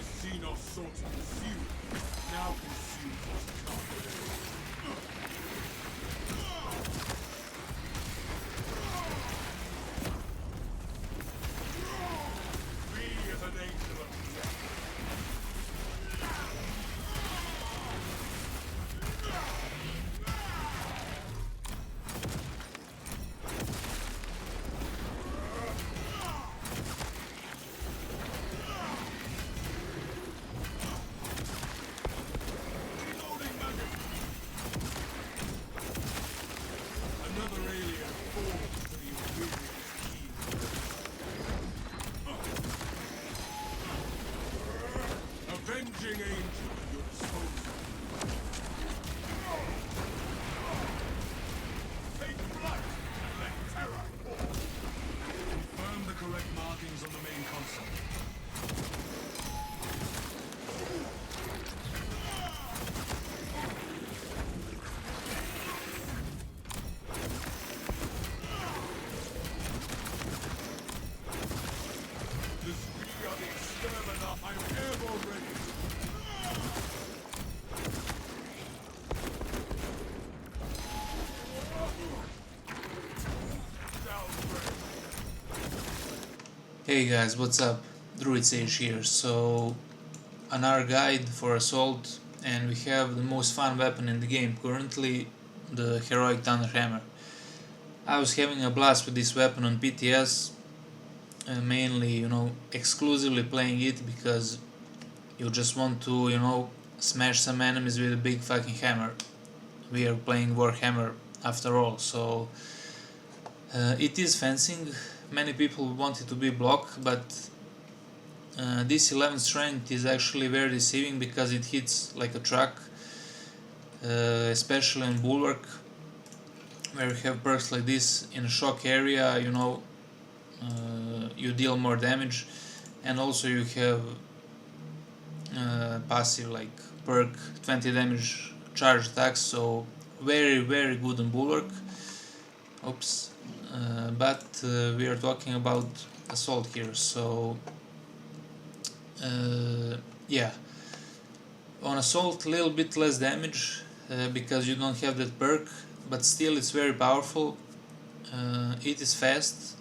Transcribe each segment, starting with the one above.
this Xenos sought to consume, now consumes what's come. Be as an angel of death. Reloading magazine. Another alien falls to the Imperial's keen. Avenging angel at your disposal. Take flight and let terror fall. Confirm the correct markings on the main console. The speed of the exterminator, I'm airborne ready. Downgrade. Hey guys, what's up? Druid Sage here. So, another guide for Assault, and we have the most fun weapon in the game currently, the Heroic Thunder Hammer. I was having a blast with this weapon on PTS, mainly, exclusively playing it because you just want to, smash some enemies with a big fucking hammer. We are playing Warhammer after all, so it is fencing. Many people want it to be block, but this 11 strength is actually very deceiving because it hits like a truck, especially in Bulwark, where you have perks like this. In a shock area, you deal more damage, and also you have passive like perk 20 damage charge attacks, so very good on Bulwark. Oops. But we are talking about Assault here, so yeah, on Assault a little bit less damage because you don't have that perk, but still it's very powerful. It is fast,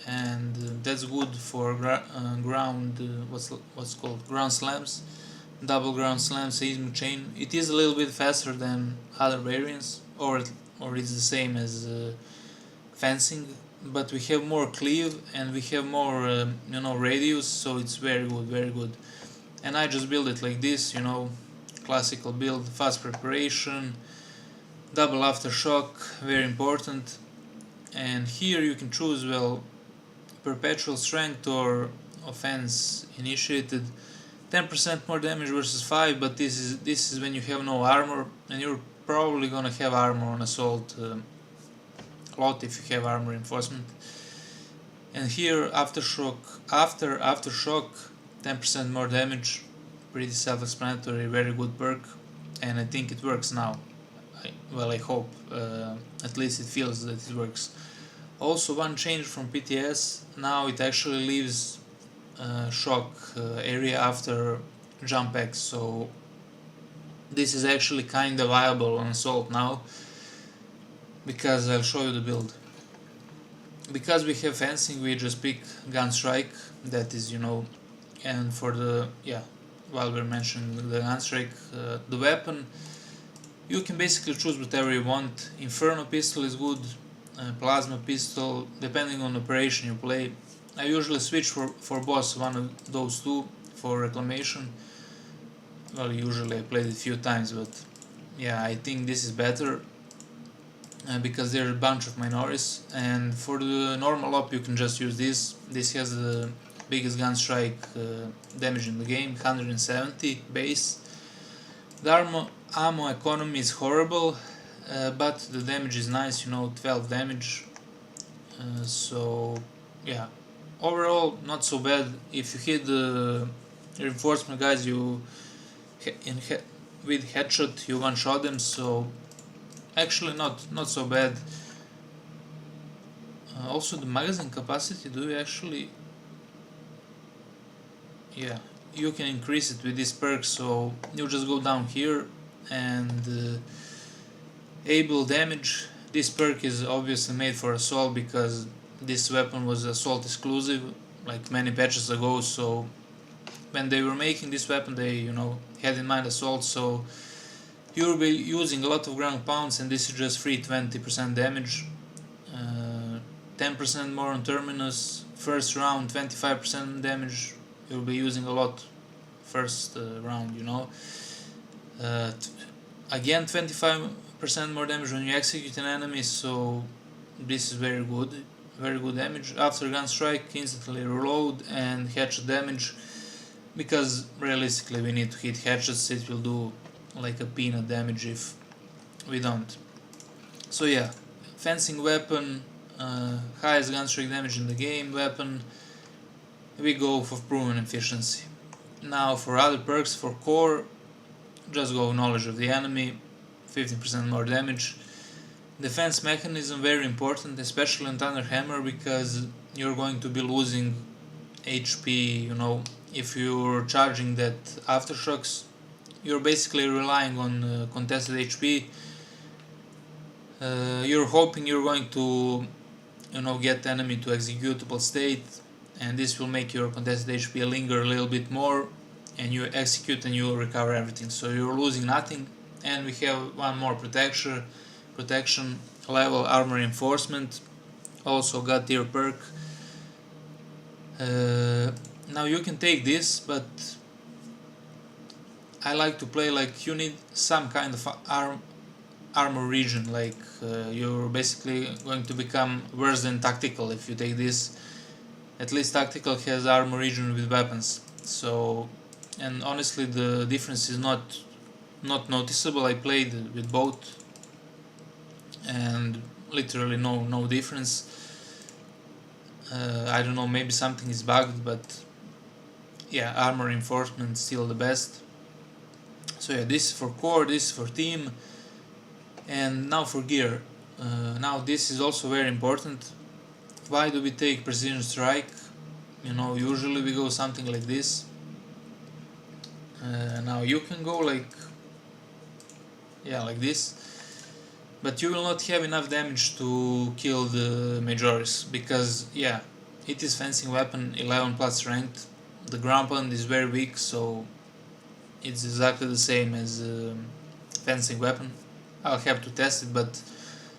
and that's good for ground what's called ground slams, double ground slams, seismic chain. It is a little bit faster than other variants, or it's the same as fencing, but we have more cleave and we have more radius, so it's very good. And I just build it like this, classical build, fast preparation, double aftershock, very important. And here you can choose, well, perpetual strength or offense initiated, 10% more damage versus 5, but this is when you have no armor, and you're probably gonna have armor on Assault a lot if you have armor reinforcement. And here aftershock, after aftershock, 10% more damage, pretty self-explanatory, very good perk, and I think it works now. I hope, at least it feels that it works. Also, one change from PTS, now it actually leaves shock area after jump X, so this is actually kinda viable on Assault now, because I'll show you the build. Because we have fencing, we just pick gun strike, that is, and for the, while we're mentioning the gun strike, the weapon, you can basically choose whatever you want. Inferno pistol is good, plasma pistol, depending on operation you play. I usually switch for boss one of those two for reclamation. Well, usually I played it a few times, but yeah, I think this is better because there are a bunch of minorities. And for the normal op you can just use this. This has the biggest gun strike damage in the game, 170 base. The ammo economy is horrible, but the damage is nice, 12 damage. So yeah, overall not so bad. If you hit the reinforcement guys, with headshot you one shot them, so actually not so bad. Also the magazine capacity, do we actually, yeah, you can increase it with this perk. So you just go down here and able damage. This perk is obviously made for assault because this weapon was assault exclusive like many patches ago. So when they were making this weapon, they had in mind assault. So you'll be using a lot of ground pounds, and this is just free 20% damage, 10% more on terminus. First round 25% damage. You'll be using a lot first round. Again 25% more damage when you execute an enemy. So this is very good damage. After gun strike, instantly reload and headshot damage. Because realistically we need to hit headshots, it will do like a peanut damage if we don't. So yeah, fencing weapon, highest gun strike damage in the game weapon, we go for proven efficiency. Now for other perks, for core, just go knowledge of the enemy, 15% more damage. Defense mechanism, very important, especially on Thunder Hammer, because you're going to be losing HP, if you're charging that aftershocks. You're basically relying on contested HP. You're hoping you're going to get the enemy to executable state, and this will make your contested HP linger a little bit more, and you execute and you recover everything. So you're losing nothing. And we have one more protection level, armor reinforcement, also god tier perk. Now you can take this, but I like to play like you need some kind of armor region, like you're basically going to become worse than tactical if you take this. At least tactical has armor region with weapons. So, and honestly the difference is not noticeable. I played with both and literally no difference. I don't know, maybe something is bugged, but yeah, armor reinforcement still the best. So yeah, this is for core, this is for team. And now for gear. Now this is also very important. Why do we take precision strike? Usually we go something like this. Now you can go like this, but you will not have enough damage to kill the Majoris, because yeah, it is fencing weapon, 11 plus ranked. The ground pound is very weak, so it's exactly the same as fencing weapon. I'll have to test it, but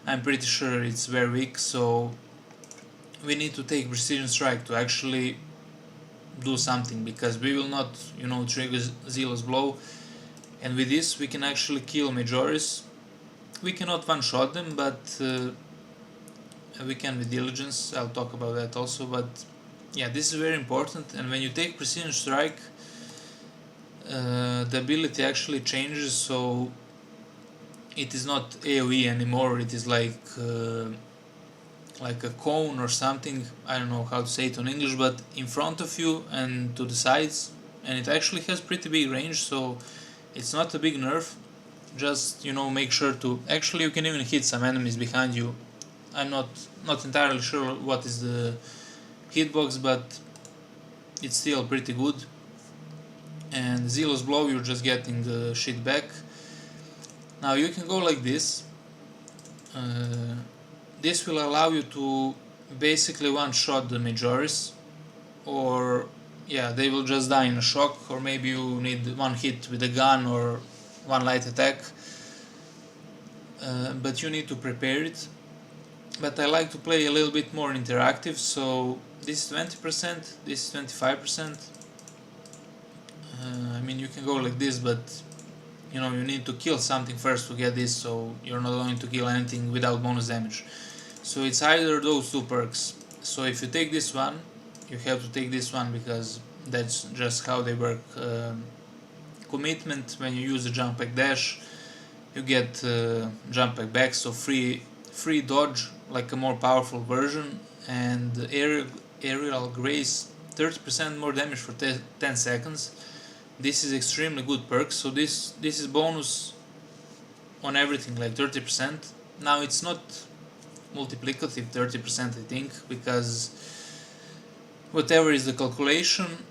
I'm pretty sure it's very weak. So we need to take precision strike to actually do something, because we will not trigger zealous blow. And with this we can actually kill Majoris. We cannot one-shot them, but we can with diligence. I'll talk about that also. But yeah, this is very important. And when you take precision strike, the ability actually changes. So it is not AoE anymore. It is like a cone or something. I don't know how to say it in English, but in front of you and to the sides, and it actually has pretty big range. So it's not a big nerf. Just make sure to actually, you can even hit some enemies behind you. I'm not entirely sure what is the hitbox, but it's still pretty good. And zealous blow, you're just getting the shit back. Now you can go like this. This will allow you to basically one-shot the Majoris, or yeah, they will just die in a shock, or maybe you need one hit with a gun or one light attack, but you need to prepare it. But I like to play a little bit more interactive, so this is 20%, this is 25%. I mean, you can go like this, but you need to kill something first to get this, so you're not going to kill anything without bonus damage. So it's either those two perks. So if you take this one, you have to take this one, because that's just how they work. Commitment, when you use the jump pack dash, you get jump pack back, so free dodge, like a more powerful version. And aerial grace, 30% more damage for 10 seconds. This is extremely good perk. So this is bonus on everything, like 30%. Now it's not multiplicative 30%, I think, because whatever is the calculation,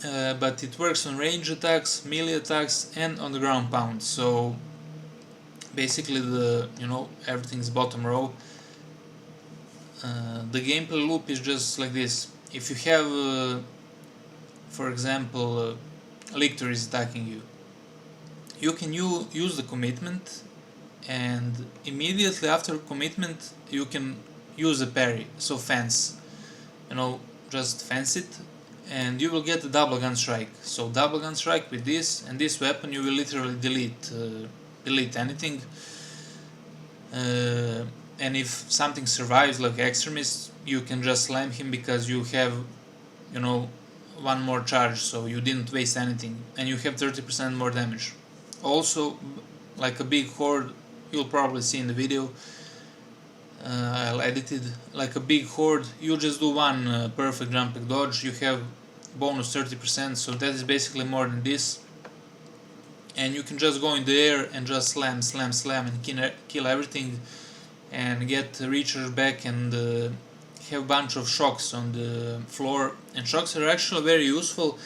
but it works on range attacks, melee attacks, and on the ground pound. So basically, everything's bottom row. The gameplay loop is just like this. If you have, for example, Lictor is attacking you, you can use the commitment, and immediately after commitment you can use a parry, so fence, just fence it, and you will get a double gun strike. So double gun strike with this and this weapon, you will literally delete anything, and if something survives like Extremists, you can just slam him because you have one more charge, so you didn't waste anything, and you have 30% more damage. Also, like a big horde, you'll probably see in the video, I'll edit it, like a big horde, you just do one perfect jumping dodge, you have bonus 30%, so that is basically more than this, and you can just go in the air and just slam and kill everything, and get Reacher back and have a bunch of shocks on the floor. And shocks are actually very useful.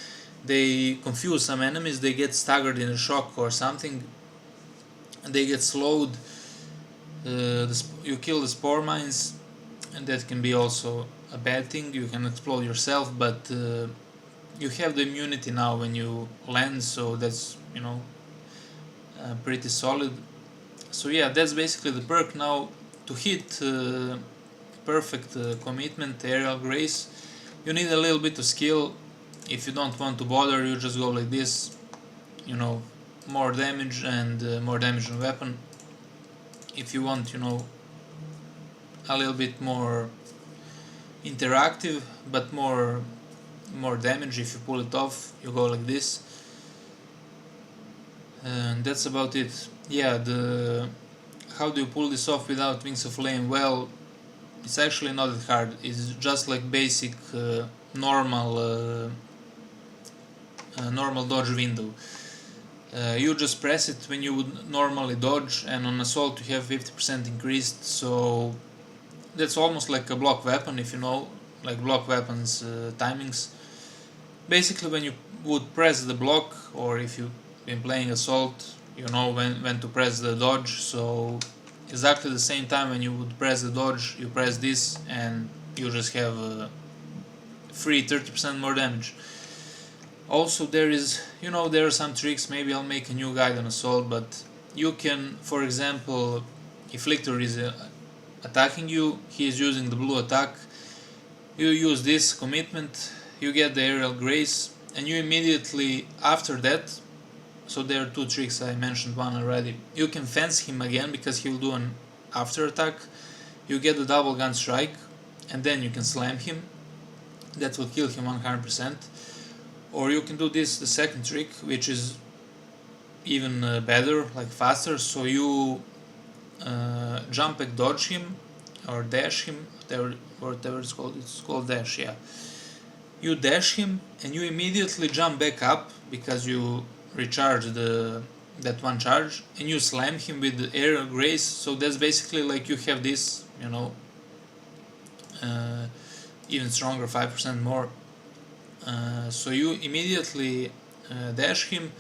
They confuse some enemies, they get staggered in a shock or something, and they get slowed. You kill the spore mines, and that can be also a bad thing. You can explode yourself, but you have the immunity now when you land, so that's pretty solid. So yeah, that's basically the perk. Now to hit perfect commitment, aerial grace, you need a little bit of skill. If you don't want to bother, you just go like this, more damage and more damage on weapon. If you want, a little bit more interactive but more damage, if you pull it off, you go like this, and that's about it. Yeah, how do you pull this off without Wings of Flame? Well, it's actually not that hard. It's just like basic normal dodge window. You just press it when you would normally dodge, and on assault you have 50% increased, so that's almost like a block weapon, if you know, like block weapons timings. Basically, when you would press the block, or if you've been playing assault, you know when to press the dodge, so exactly the same time when you would press the dodge, you press this and you just have free 30% more damage. Also, there are some tricks. Maybe I'll make a new guide on assault, but you can, for example, if Lictor is attacking you, he is using the blue attack, you use this commitment, you get the aerial grace, and you immediately after that, so there are two tricks, I mentioned one already, you can fence him again because he will do an after attack, you get the double gun strike, and then you can slam him, that will kill him 100%. Or you can do this, the second trick, which is even better, like faster, so you jump and dodge him, or dash him, whatever it's called dash, yeah. You dash him, and you immediately jump back up, because you recharge that one charge, and you slam him with the aerial grace, so that's basically like you have this, even stronger, 5% more. So you immediately dash him,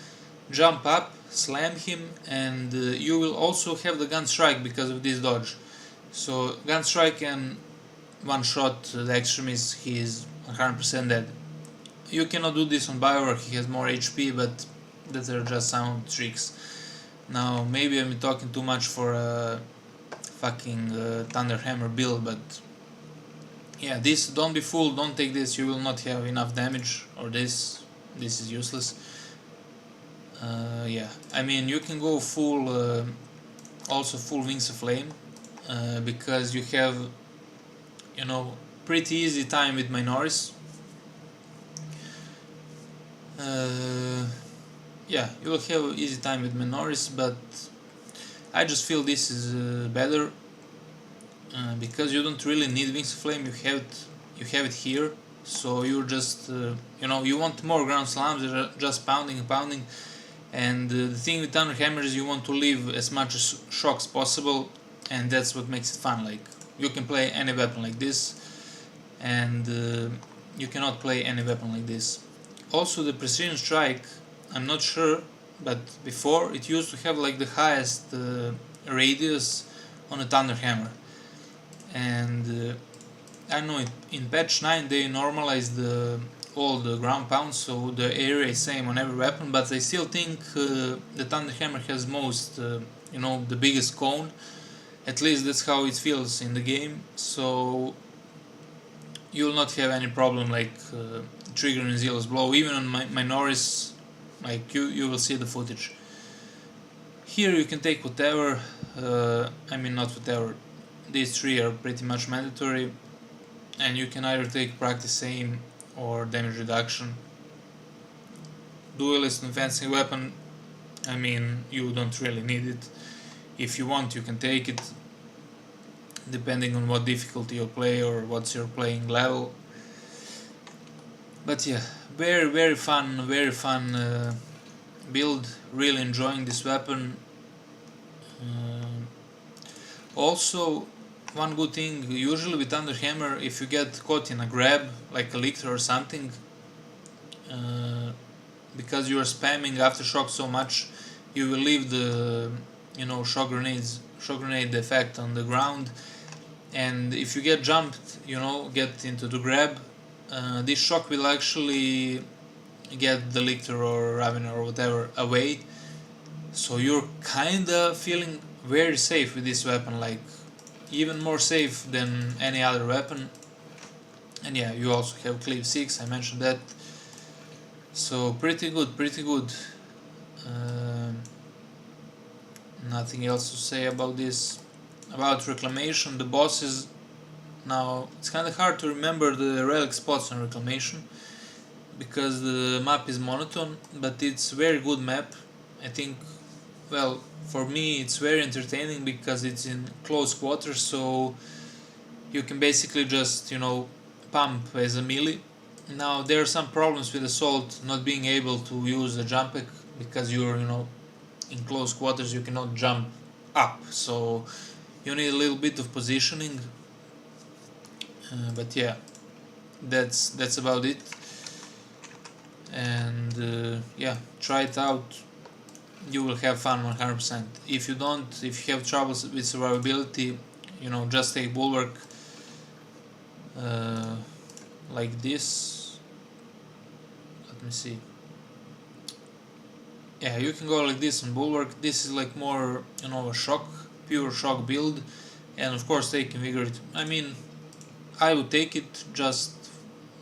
jump up, slam him, and you will also have the gun strike because of this dodge. So gun strike and one shot the extremist, he is 100% dead. You cannot do this on Bulwark, he has more HP, but that are just some tricks. Now maybe I'm talking too much for a fucking Thunderhammer build, but yeah, this, don't be fooled, don't take this, you will not have enough damage, or this is useless. Yeah, I mean, you can go full, also full Wings of Flame, because you have, pretty easy time with Minoris. Yeah, you will have easy time with Minoris, but I just feel this is better. Because you don't really need Wings of Flame, you have it here, so you're just you want more ground slams, they're just pounding, and the thing with Thunderhammer is you want to leave as much shocks possible, and that's what makes it fun. Like, you can play any weapon like this, and you cannot play any weapon like this. Also the precision strike, I'm not sure, but before it used to have like the highest radius on a Thunder Hammer, and I know in patch 9 they normalized all the ground pounds, so the area is same on every weapon, but I still think the Thunder Hammer has most, the biggest cone. At least that's how it feels in the game, so you will not have any problem like triggering Zealous Blow. Even on Minoris, like you will see the footage. Here you can take whatever, not whatever, these three are pretty much mandatory, and you can either take practice aim or damage reduction. Duelist and fencing weapon, you don't really need it. If you want, you can take it, depending on what difficulty you play or what's your playing level. But yeah, very fun build. Really enjoying this weapon. Also, one good thing, usually with Thunder Hammer, if you get caught in a grab, like a lictor or something, because you are spamming Aftershock so much, you will leave the shock grenade effect on the ground, and if you get jumped, get into the grab, this shock will actually get the lictor or Ravener or whatever away, so you're kinda feeling very safe with this weapon, like even more safe than any other weapon. And yeah, you also have Cleave 6, I mentioned that, so pretty good. Nothing else to say about this. About Reclamation, the bosses, now it's kinda hard to remember the relic spots on Reclamation because the map is monotone, but it's a very good map. I think, well, for me it's very entertaining because it's in close quarters, so you can basically just pump as a melee. Now there are some problems with Assault not being able to use the jump pack because you're in close quarters, you cannot jump up, so you need a little bit of positioning, but yeah, that's about it. And yeah, try it out, you will have fun 100%. If you have troubles with survivability, just take Bulwark like this. Let me see. Yeah, you can go like this on Bulwark. This is like more a pure shock build, and of course take Invigorate. I would take it just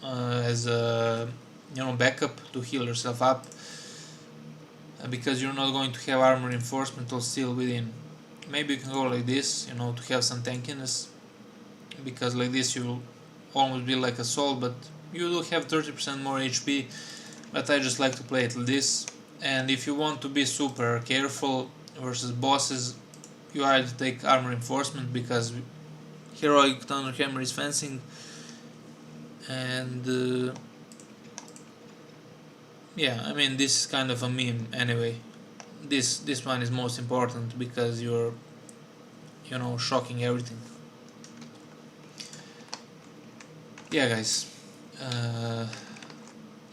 as a backup to heal yourself up, because you're not going to have armor reinforcement or steel within. Maybe you can go like this, to have some tankiness, because like this you will almost be like Assault, but you do have 30% more HP, but I just like to play it like this. And if you want to be super careful versus bosses, you either take armor reinforcement because Heroic Thunder Hammer is fencing, and yeah, this is kind of a meme anyway. This one is most important because you're shocking everything. Yeah, guys,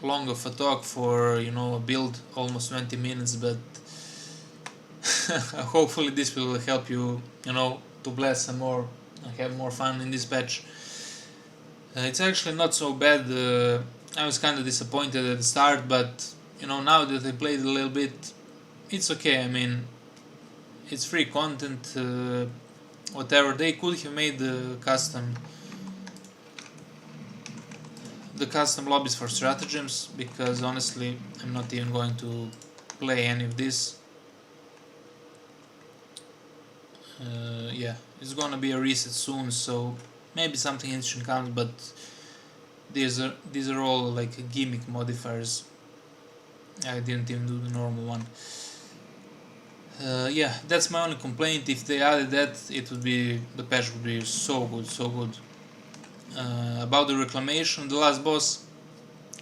long of a talk for a build, almost 20 minutes, but hopefully this will help you to blast some more and have more fun in this patch. It's actually not so bad. I was kind of disappointed at the start, but now that I played a little bit, it's okay. It's free content, whatever. They could have made the custom lobbies for stratagems, because honestly I'm not even going to play any of this. Yeah, it's gonna be a reset soon, so maybe something interesting comes, but these are all like gimmick modifiers. I didn't even do the normal one. Yeah, that's my only complaint. If they added that, the patch would be so good. About the Reclamation, the last boss,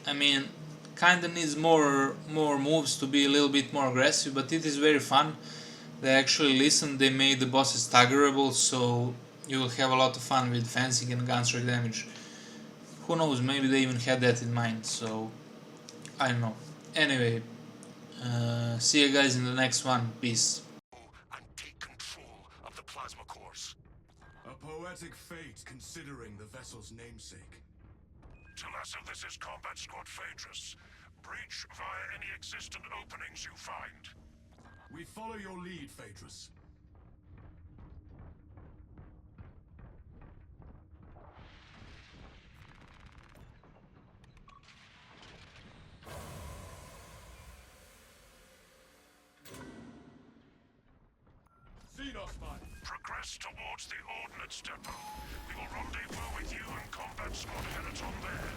kinda needs more moves to be a little bit more aggressive, but it is very fun. They actually listened, they made the bosses staggerable, so you will have a lot of fun with fencing and gunstrike damage. Who knows, maybe they even had that in mind, so I don't know. Anyway, see you guys in the next one. Peace. And take control of the plasma cores. A poetic fate considering the vessel's namesake. Talassa, this is Combat Squad Phaedrus. Breach via any existent openings you find. We follow your lead, Phaedrus. Xenos mine! Progress towards the Ordnance Depot. We will rendezvous with you and Combat Squad Heraton there.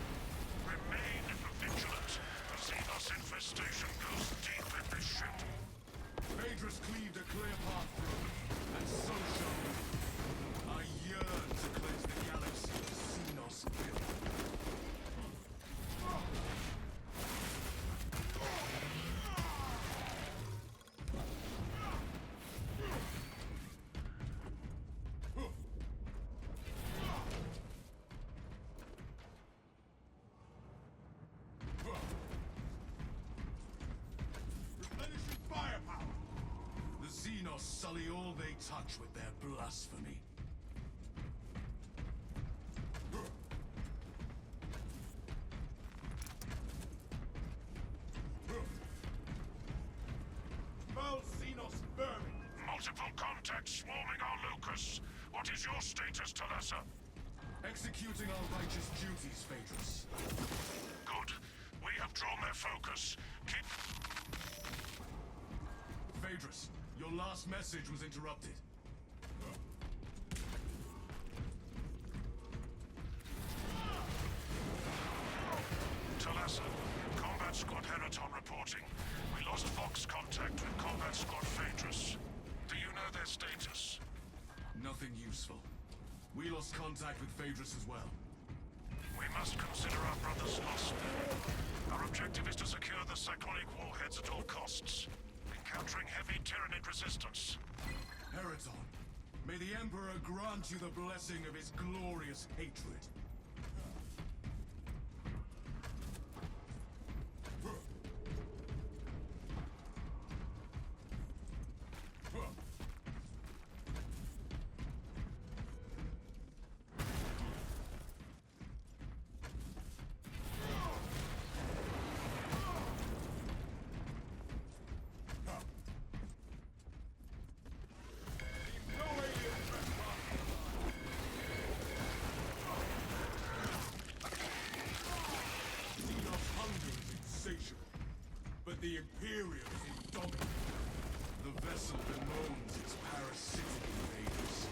Remain vigilant. The Xenos infestation goes deep in this ship. Phaedrus cleaved a clear path through, and so shall we. I yearn to cleanse the galaxy of Xenos filth. Replenishing firepower! The Xenos sully all they touch with their blasphemy. Foul Xenos vermin! Multiple contacts swarming our locus. What is your status, Talassa? Executing our righteous duties, Phaedrus. Good. We have drawn their focus. Keep... Phaedrus, your last message was interrupted. Talassa, Combat Squad Heraton reporting. We lost Vox contact with Combat Squad Phaedrus. Do you know their status? Nothing useful. We lost contact with Phaedrus as well. We must consider our brothers lost there. Our objective is to secure the cyclonic warheads at all costs. Encountering heavy Tyranid resistance. Heraton, may the Emperor grant you the blessing of his glorious hatred. But the Imperium is indomitable. The vessel bemoans its parasitic invaders.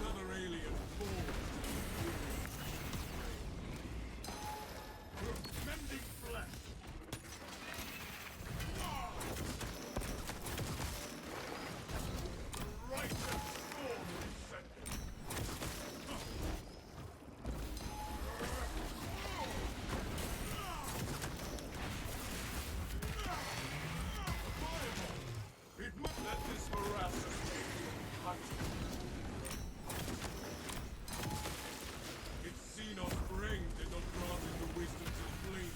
Another alien forged mending flesh. The righteous storm descending. It must let this veracity cut. Its Xenos brain did not grant it the wisdom to flee.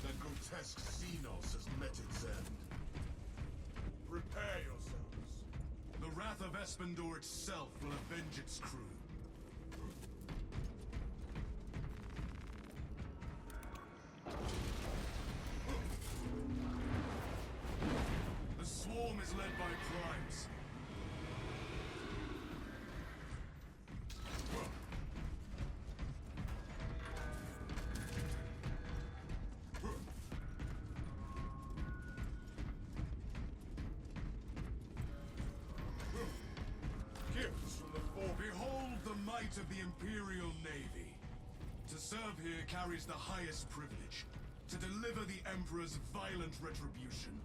The grotesque Xenos has met its end. Prepare yourselves. The wrath of Espandor itself will avenge its crew. The swarm is led by primes. Knight of the Imperial Navy. To serve here carries the highest privilege. To deliver the Emperor's violent retribution.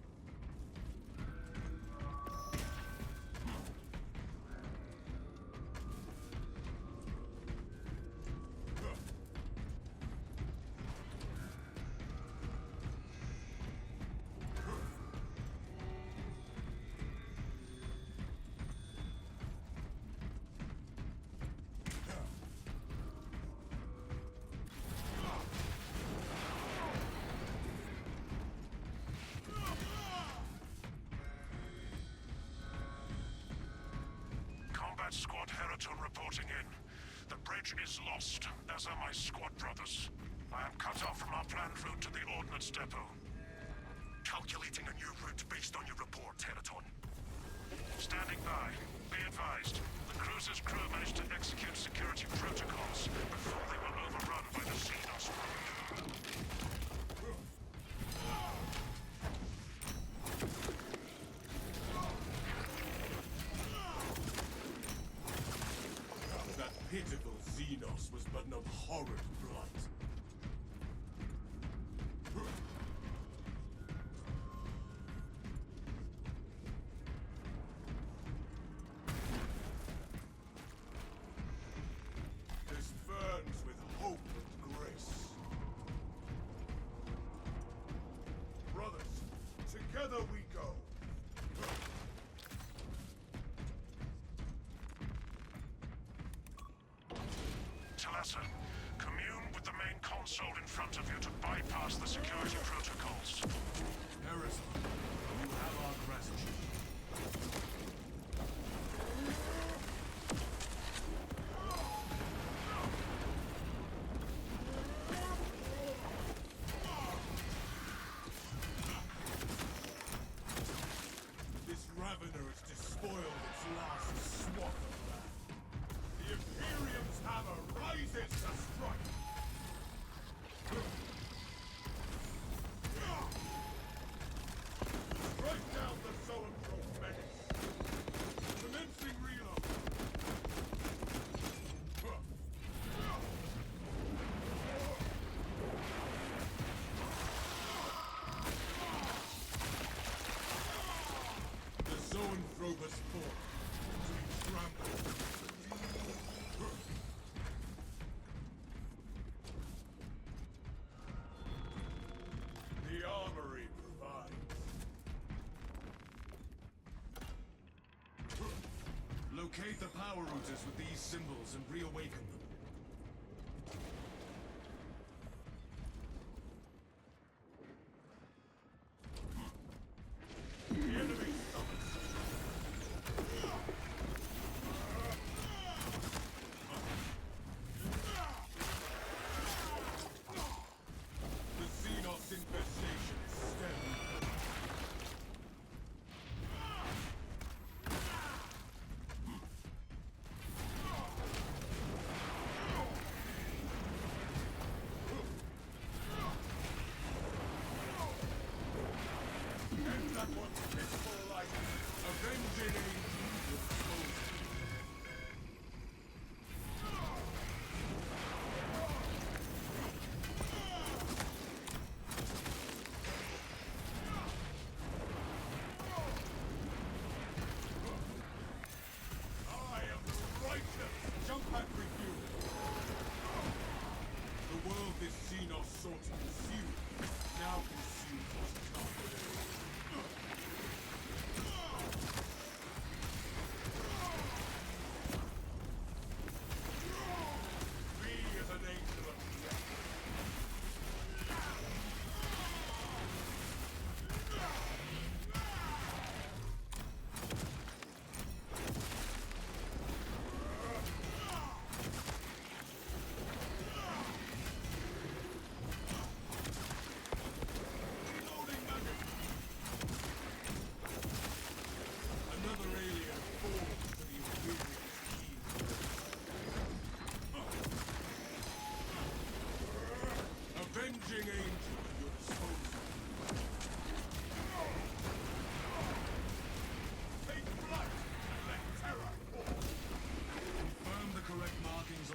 Squad Heraton reporting in. The bridge is lost, as are my squad brothers. I am cut off from our planned route to the Ordnance Depot. Calculating a new route based on your report, Heraton. Standing by. Be advised, the cruiser's crew managed to execute security protocols before they were overrun by the Xenos road. Pitiful Xenos was but an abhorrent blight. This burns with hope and grace. Brothers, together we go. Talassa, commune with the main console in front of you to bypass the security protocols. Harrison, you have our gratitude. This Ravener has despoiled its last swath of land. The Imperium's hammer rises to strike! Strike down the Zoanthrope menace! Commencing reload! The Zoanthrope has fallen to be trampled. The armory provides. Locate the power routers with these symbols and reawaken them. The enemy summons. The Xenos infestation is stemmed. End that one's peaceful life. Avenging angels will expose you. I am the righteous! Jump and refuel! The world this Xenos sought to consume now consumes what's not. Be as an angel of death. Reloading magazine. Another alien falls to the Imperial's keel. Avenging angel at your disposal. Take flight and let terror fall. Confirm the correct markings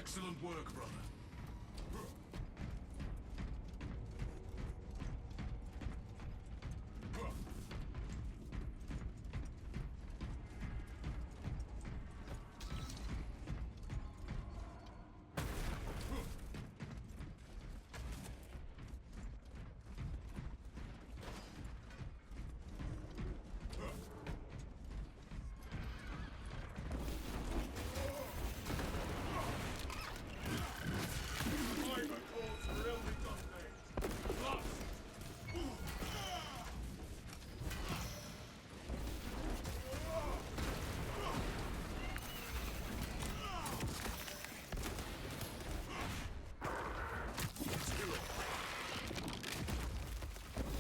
Excellent work, brother.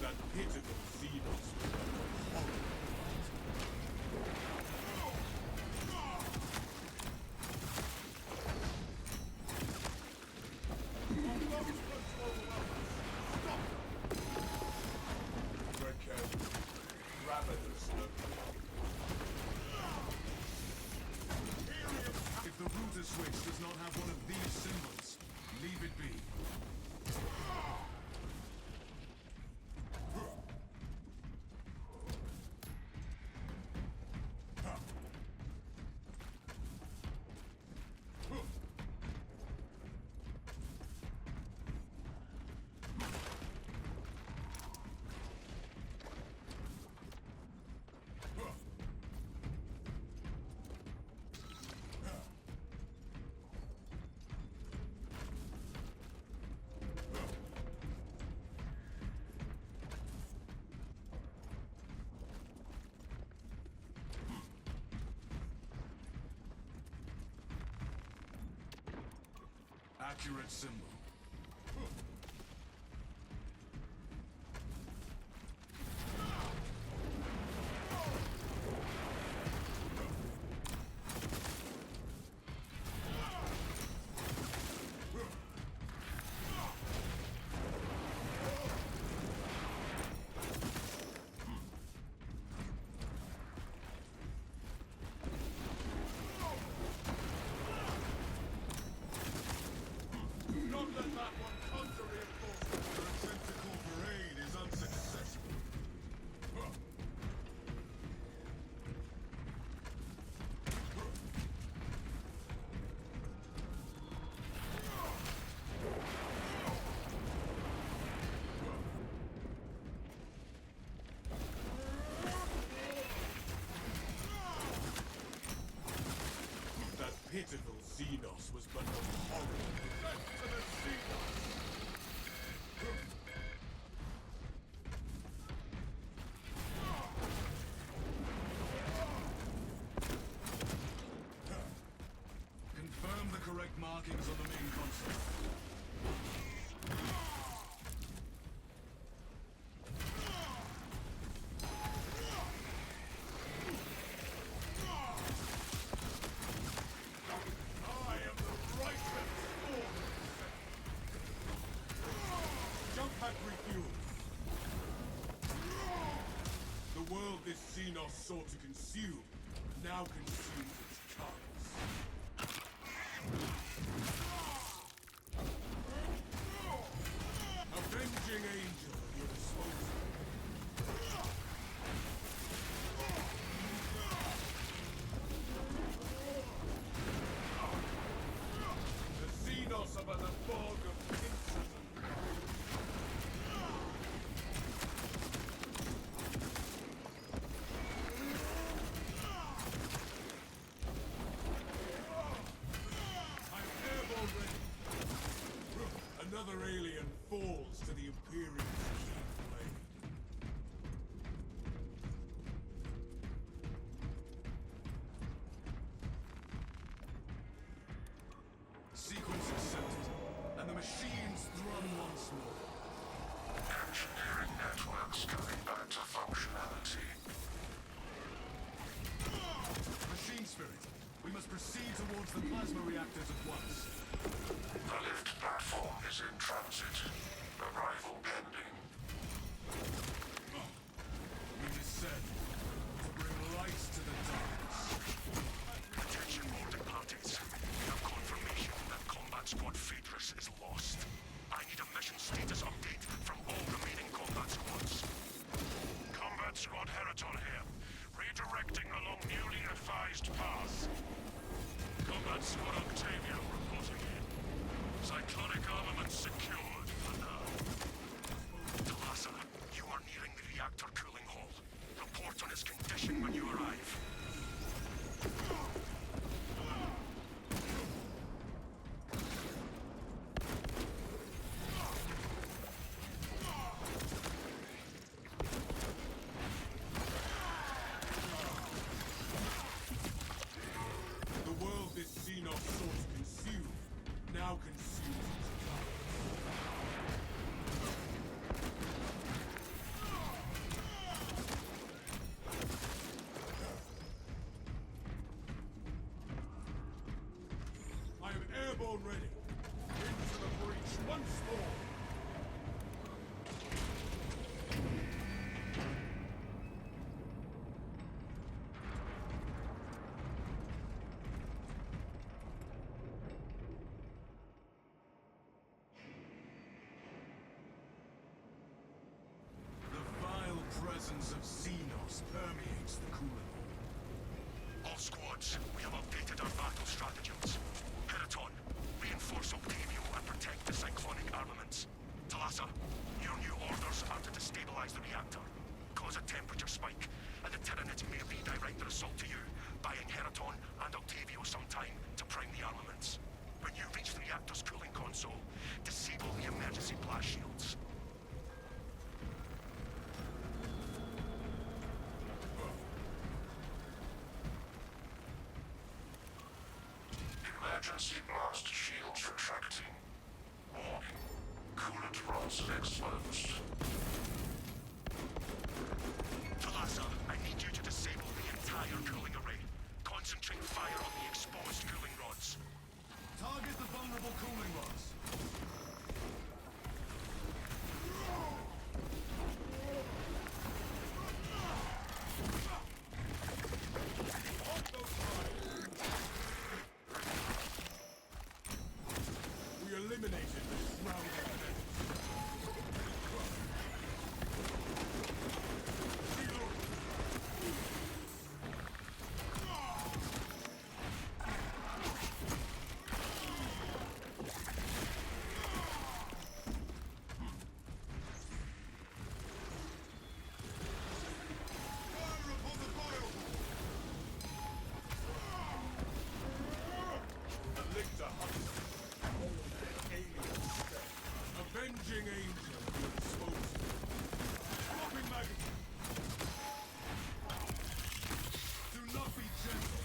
That pitiful Xenos was a horrible. Tread carefully. Ravenous If the router switch does not have one of these symbols, leave it be. Accurate symbol. Don't let that one counter reinforcement. Your tentacle parade is unsuccessful. That pitiful Xenos was but a horror. Death to the Xenos! Confirm the correct markings on the main console. I am the righteous Lord. Jump pack refueled. The world this Xenos sought to consume now consumes its carcass. Avenging angel at your disposal. The Xenos are but a fog of pincers and I'm airborne ready. Another alien falls to the Imperium's keen blade. Sequence accepted, and the machines thrun once more. Engineering networks coming back to functionality. Machine Spirit, we must proceed towards the plasma reactors at once. The lift platform is in transit. Arrival pending. airborne ready. Into the breach once more. The vile presence of Xenos permeates the cooling hall. All squads, we have updated our battle stratagems. Heraton, reinforce Octavio and protect the cyclonic armaments. Talassa, your new orders are to destabilize the reactor, cause a temperature spike, and the Tyranids may redirect their assault to you, buying Heraton and Octavio some time to prime the armaments. When you reach the reactor's cooling console, disable the emergency blast shields. Emergency blast shields retracting. Warning. Coolant rods exposed. Talassa, I need you to disable the entire cooling array. Concentrate fire on the exposed cooling rods. Target the vulnerable cooling rods. Hold those fires. We eliminated the shrouded menace. Fire upon the firewall! The lictor hunts. Alien step. Avenging angel to expose. Swapping magazine. Do not be gentle.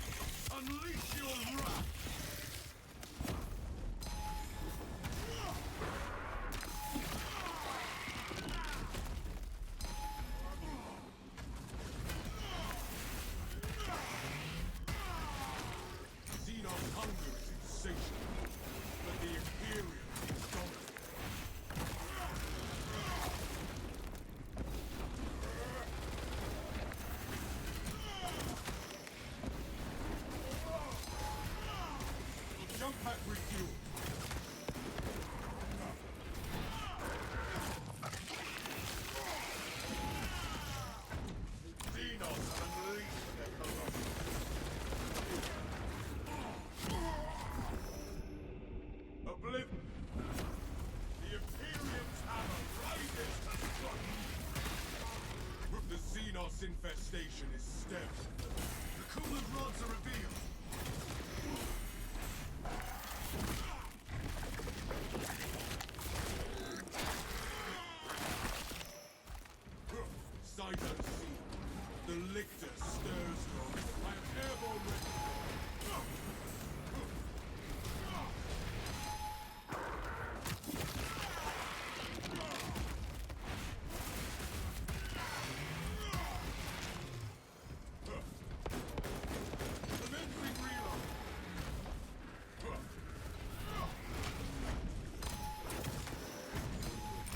Unleash your wrath. Xenos hunger is insatiable, but the Imperium is dominant. Jump pack refuel. Xenos have unleashed their corruption. Oblivion. The Imperium's hammer rises to strike. The Xenos infestation is stemmed. The coolant rods are revealed. Sight unseen. The lictor stirs from. I am airborne ready. Commencing reload.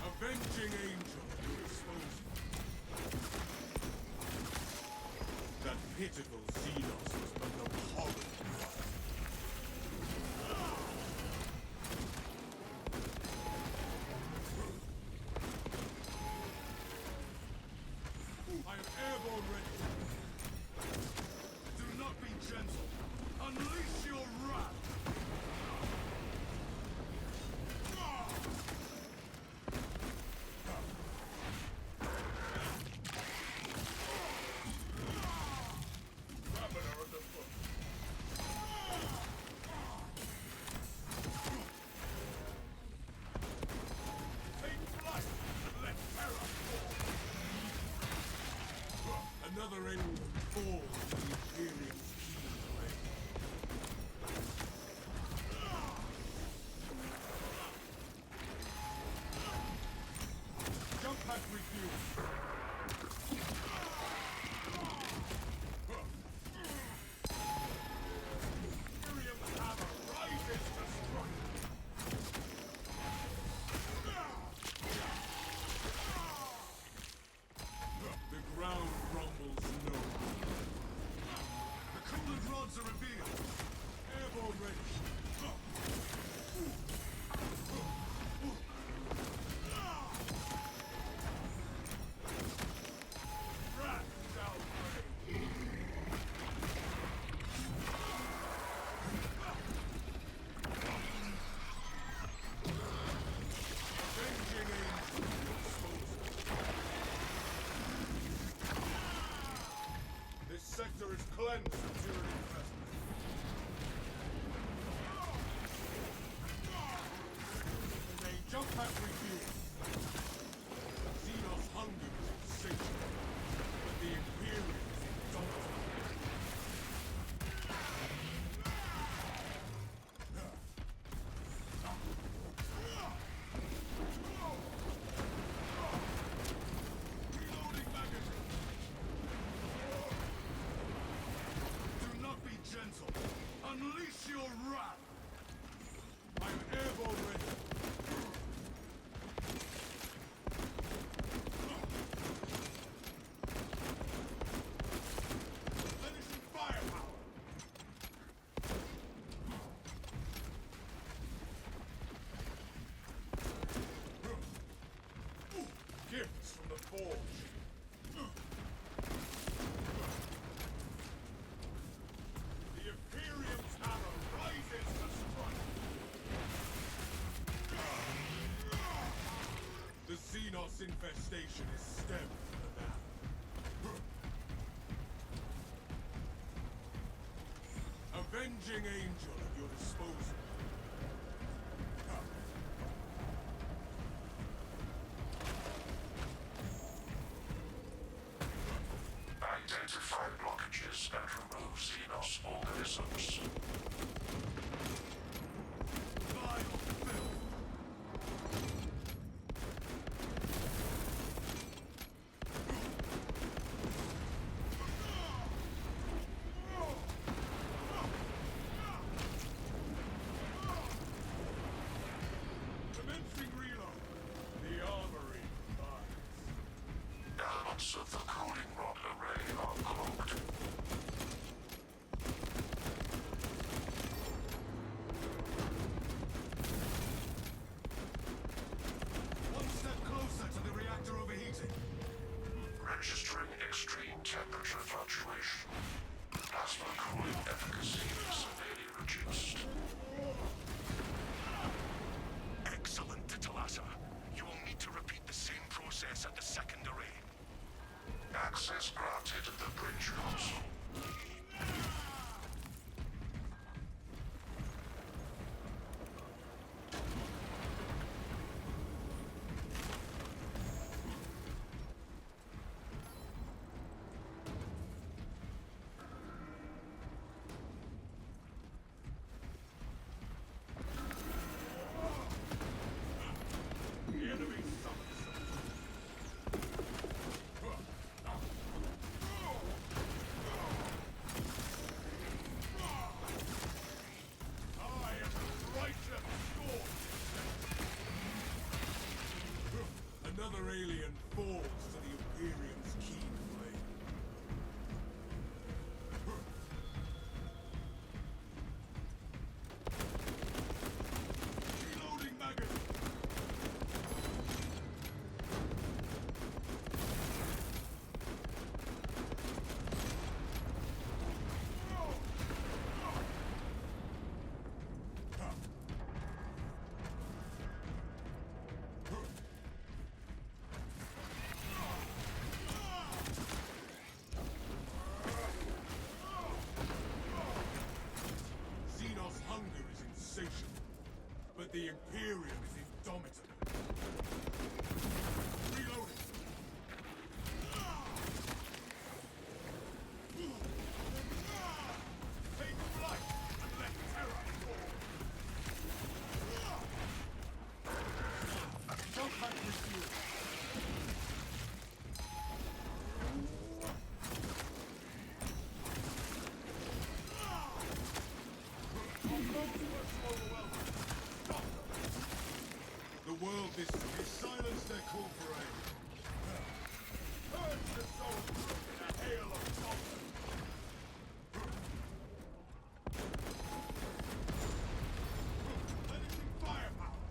Avenging angel to expose you. That pitiful Xenos was but the horrid blood. I am airborne ready. Do not be gentle. Unleash your wrath. Ravener underfoot. Take flight and let terror fall. Another enemy falls to the Imperium's keen blade. Jump pack refuel. Imperium's hammer rises to strike. Xenos infestation is stemmed for now. Avenging angel at your disposal. Identify blockages and remove Xenos organisms. Vile filth. Commencing reload. The armory provides. Elements of the cooling rod array are cloaked. One step closer to the reactor overheating. Registering extreme temperature fluctuation. Plasma cooling efficacy severely reduced. Excellent, Titalaza. You will need to repeat the same process at the second array. Access granted at the bridge console. The enemy summons. I am the righteous storm. Another alien falls to the Imperium's keen flame. Reloading magazine. Xenos' hunger is insatiable, but the Imperium is indomitable. Reloading. Take flight and let terror fall. Don't hunt with you. The world this is silence their call for aid. Purge the soul in a hail of bombs. Letting firepower.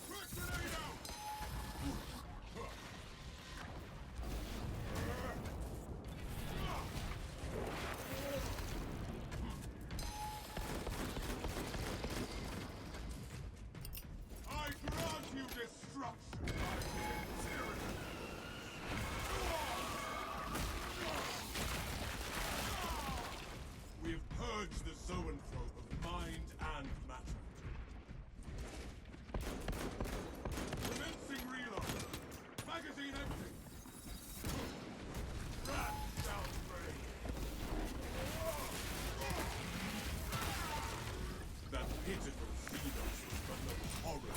Quick grenade out. I grant you destruction, my Tyranid. We have purged the zoanthrope of mind and matter. Commencing reload. Magazine empty. Rat downgrade. That pitiful Xenos was but the horror.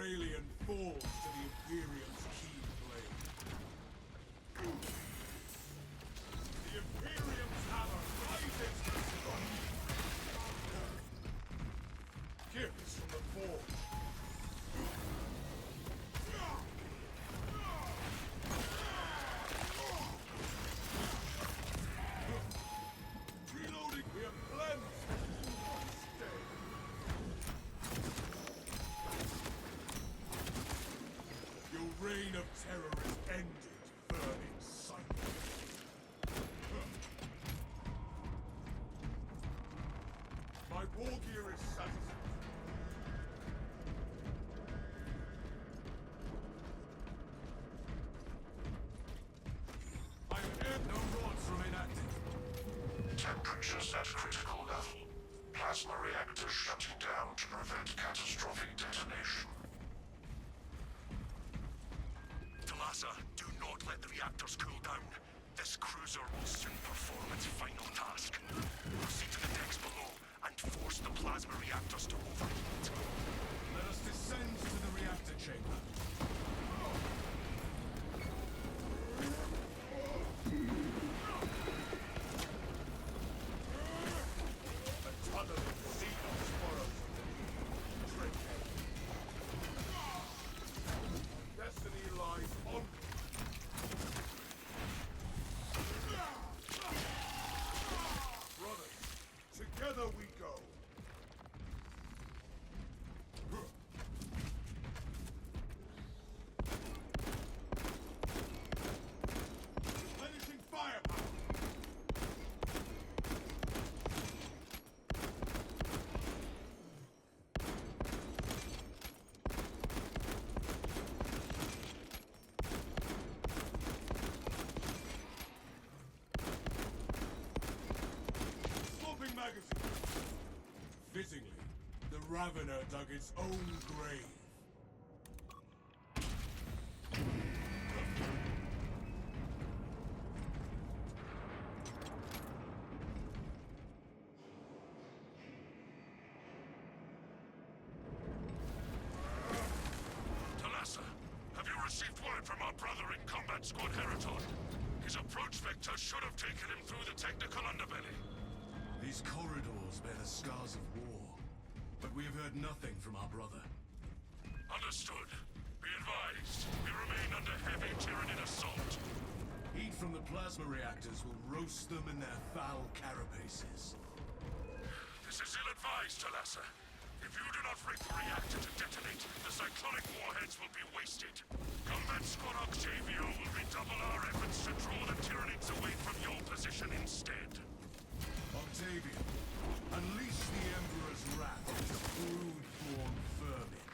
alien falls to the Imperium's keen blade. The Imperium's hammer rises to strike. Gifts from the forge. Reloading. We have cleansed. Stay. Your reign of terror is ended, burning sun. My war gear is satisfied. I'm in. No rods remain active. Temperatures at critical level. Plasma reactors shutting down to prevent catastrophic detonation. Talassa, do not let the reactors cool down. This cruiser will soon perform its final task. Proceed to the decks below and force the plasma reactors to overheat. Let us descend to the reactor chamber. A tunnel of Xenos borrows tread carefully. Destiny lies on. Brothers, together we go. Replenishing firepower. Swapping magazine. Fittingly, the Ravener dug its own grave. Talassa, have you received word from our brother in Combat Squad Heraton? His approach vector should have taken him through the technical underbelly. These corridors bear the scars of war, but we have heard nothing from our brother. Understood. Be advised, we remain under heavy Tyranid assault. Heat from the plasma reactors will roast them in their foul carapaces. This is ill-advised, Talassa. If you do not rig the reactor to detonate, the cyclonic warheads will be wasted. Combat Squad Octavio will redouble our efforts to draw the Tyranids away from your position instead. Octavio, unleash the Emperor's wrath on the brood-born vermin.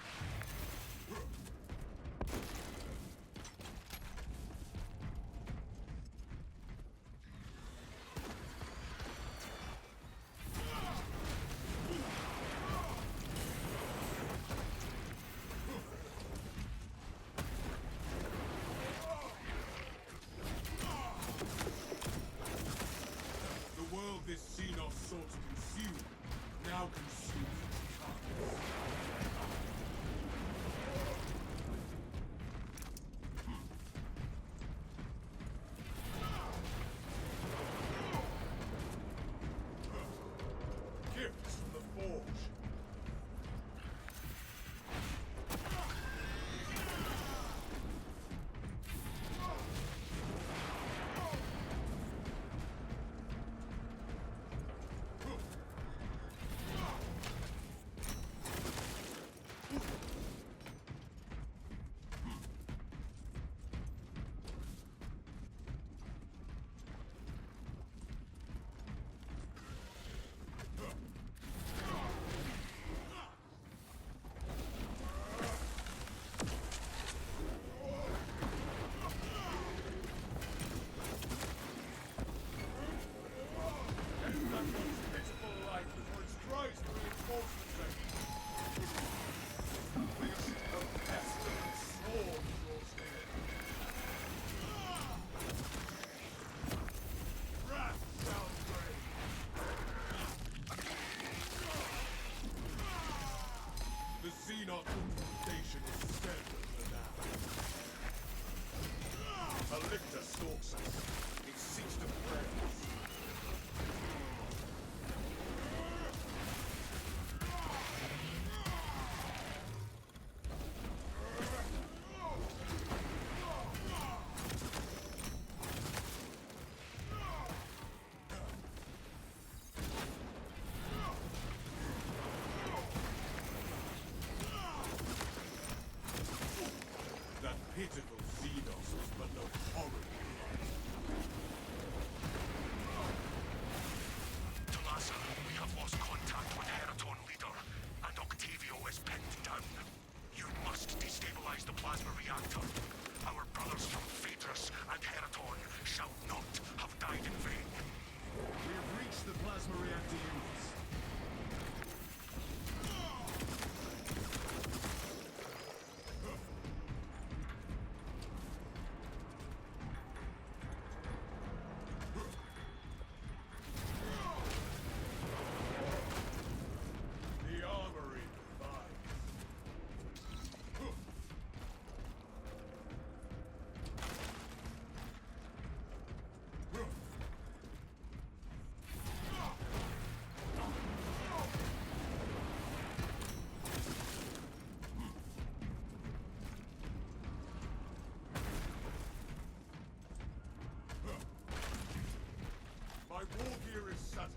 war gear is satisfied.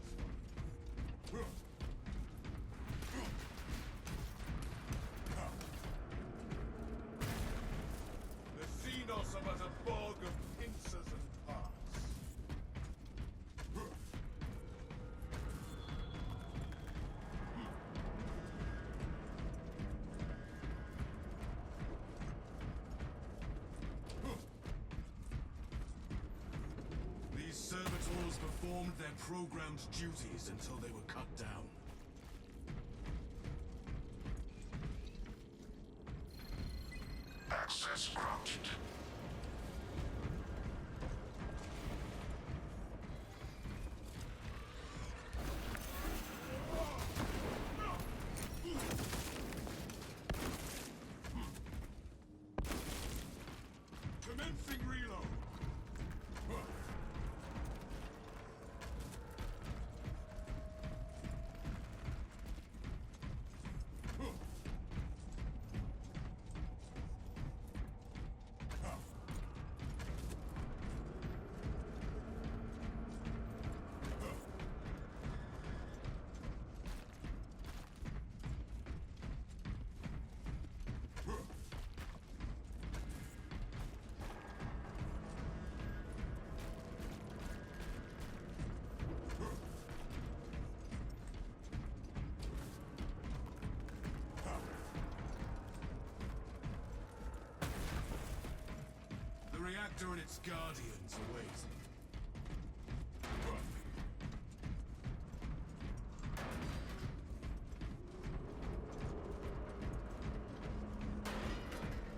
The Xenos are but a bog of pincers and parts. These servitors performed their programmed duties until they were cut down. Access granted. Commencing reload. The reactor and its guardians await.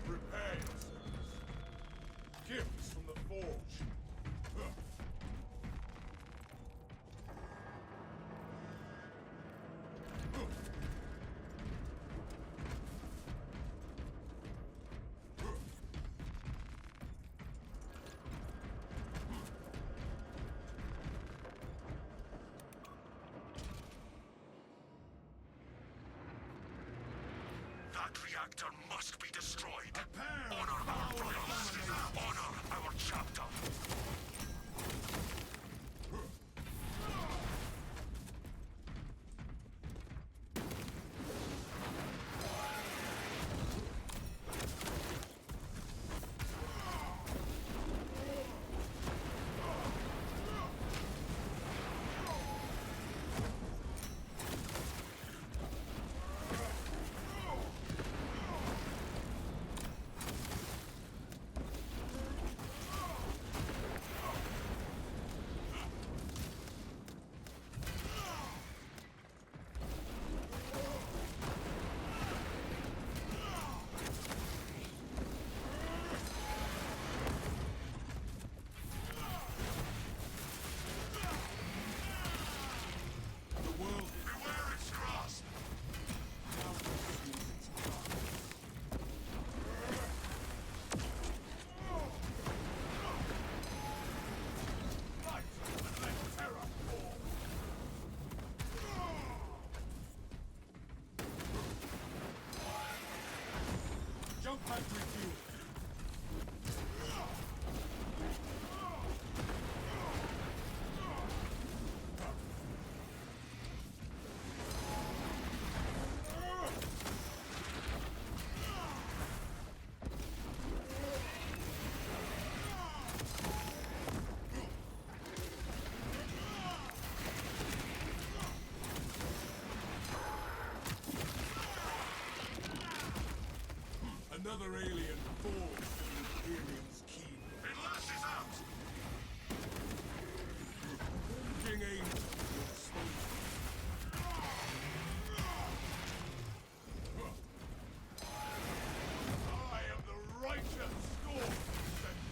Prepare yourselves. Gifts from the forge. That reactor must be destroyed. Prepare Honor our foul brothers. abominations. Honor our chapter. The world Beware its grasp. now pursues its path. Fight and let terror fall. Jump back to refuel. Another alien falls to the Imperium's key. Enlace is out. King Angel will expose you. I am the righteous storm descendant.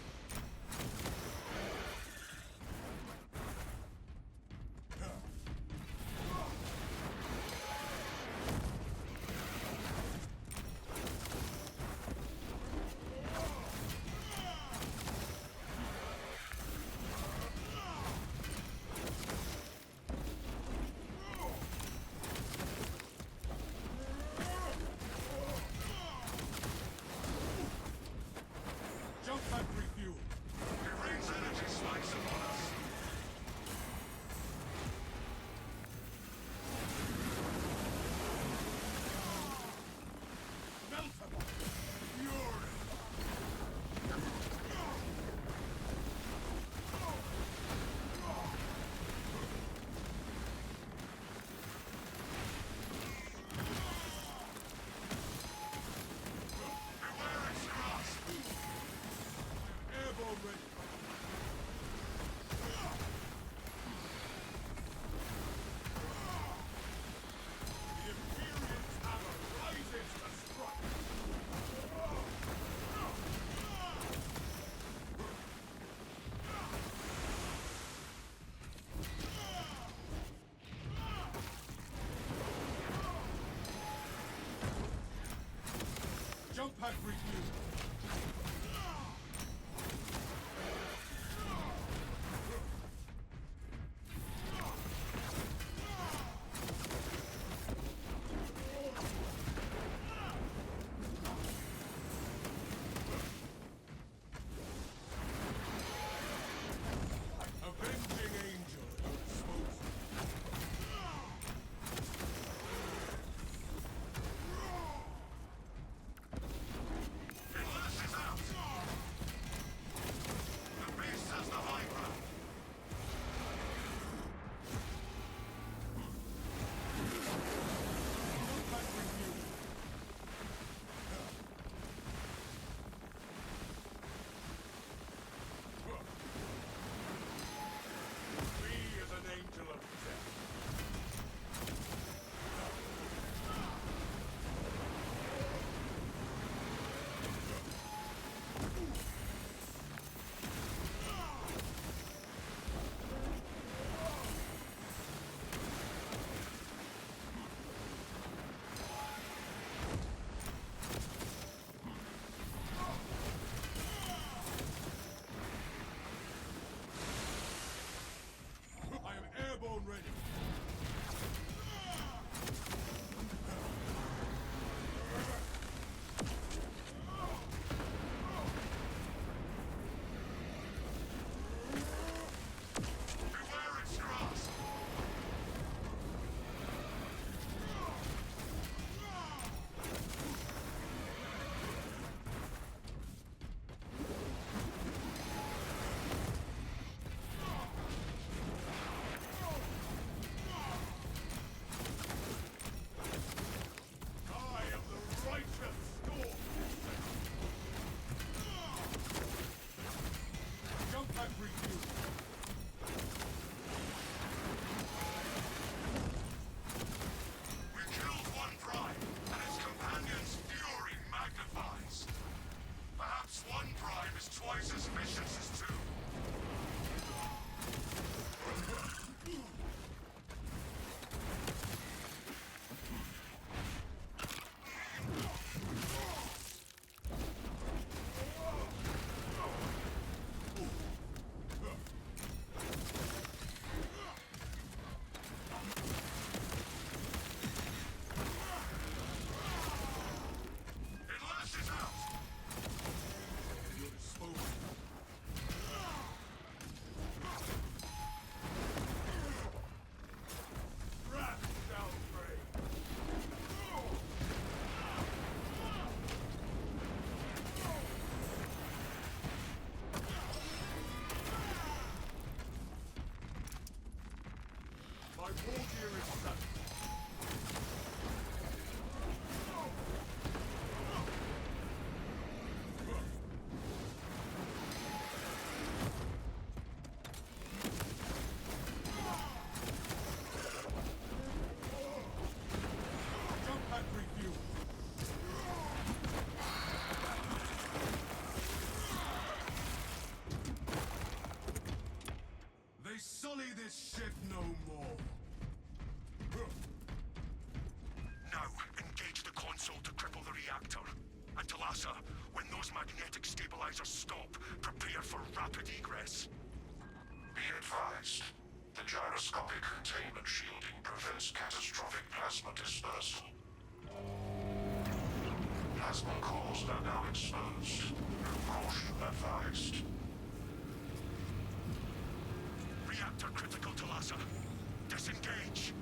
My war gear is set. Jump pack refuel. They sully this ship no more. Now, engage the console to cripple the reactor. And Talassa, when those magnetic stabilizers stop, prepare for rapid egress. Be advised, the gyroscopic containment shielding prevents catastrophic plasma dispersal. Plasma cores are now exposed. Caution advised. Reactor critical, Talassa. Disengage.